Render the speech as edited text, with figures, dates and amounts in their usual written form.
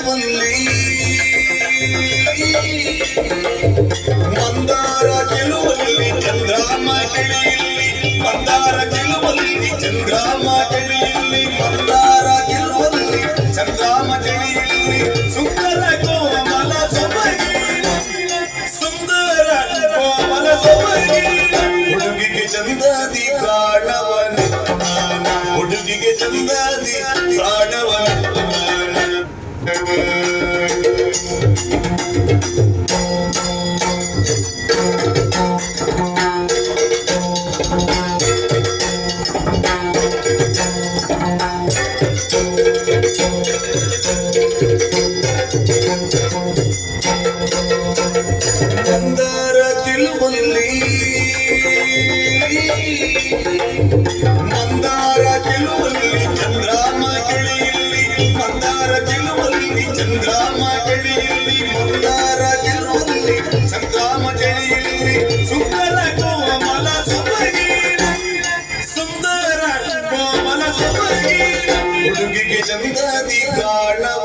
ಚೆಲುವಲ್ಲಿ ಮಂದಾರ ಚೆಲುವಲ್ಲಿ ಚಂದ್ರಾಮ ಗಿಳಿಯಲ್ಲಿ ಮಂದಾರ ಚೆಲುವಲ್ಲಿ ಚಂದ್ರಾಮ ಗಿಳಿಯಲ್ಲಿ ಮಂದಾರ ಚೆಲುವಲ್ಲಿ ಚಂದ್ರಾಮ ಗಿಳಿಯಲ್ಲಿ ಸುಂದರ ಕೋಮಲ ಸೊಬಗಿ ಸುಂದರ ಕೋಮಲ ಸೊಬಗಿ ಹುಡುಗಿಗೆ ಚಂದದಿ ಪ್ರಾಣವನ ಹುಡುಗಿಗೆ ಚಂದದಿ ಪ್ರಾಣವನ ಮಂದಾರ ಚೆಲುವಲ್ಲಿ ಮಂದಾರ ಚೆಲುವಲ್ಲಿ ಚಂದ್ರಾಮ ಗಿಳಿಯಲ್ಲಿ ಮಂದಾರ ಚೆಲುವಲ್ಲಿ ಚಂದ್ರಾಮ ಗಿಳಿಯಲ್ಲಿ ಮಂದಾರ ಚೆಲುವಲ್ಲಿ ಚಂದ್ರಾಮ ಗಿಳಿಯಲ್ಲಿ ಸುಂದರ ಕೋಮಲ ಸೊಬಗಿ ಸುಂದರ ಕೋಮಲ ಸೊಬಗಿ ಹುಡುಗಿಗೆ ಚಂದದಿ ಕಾಣವ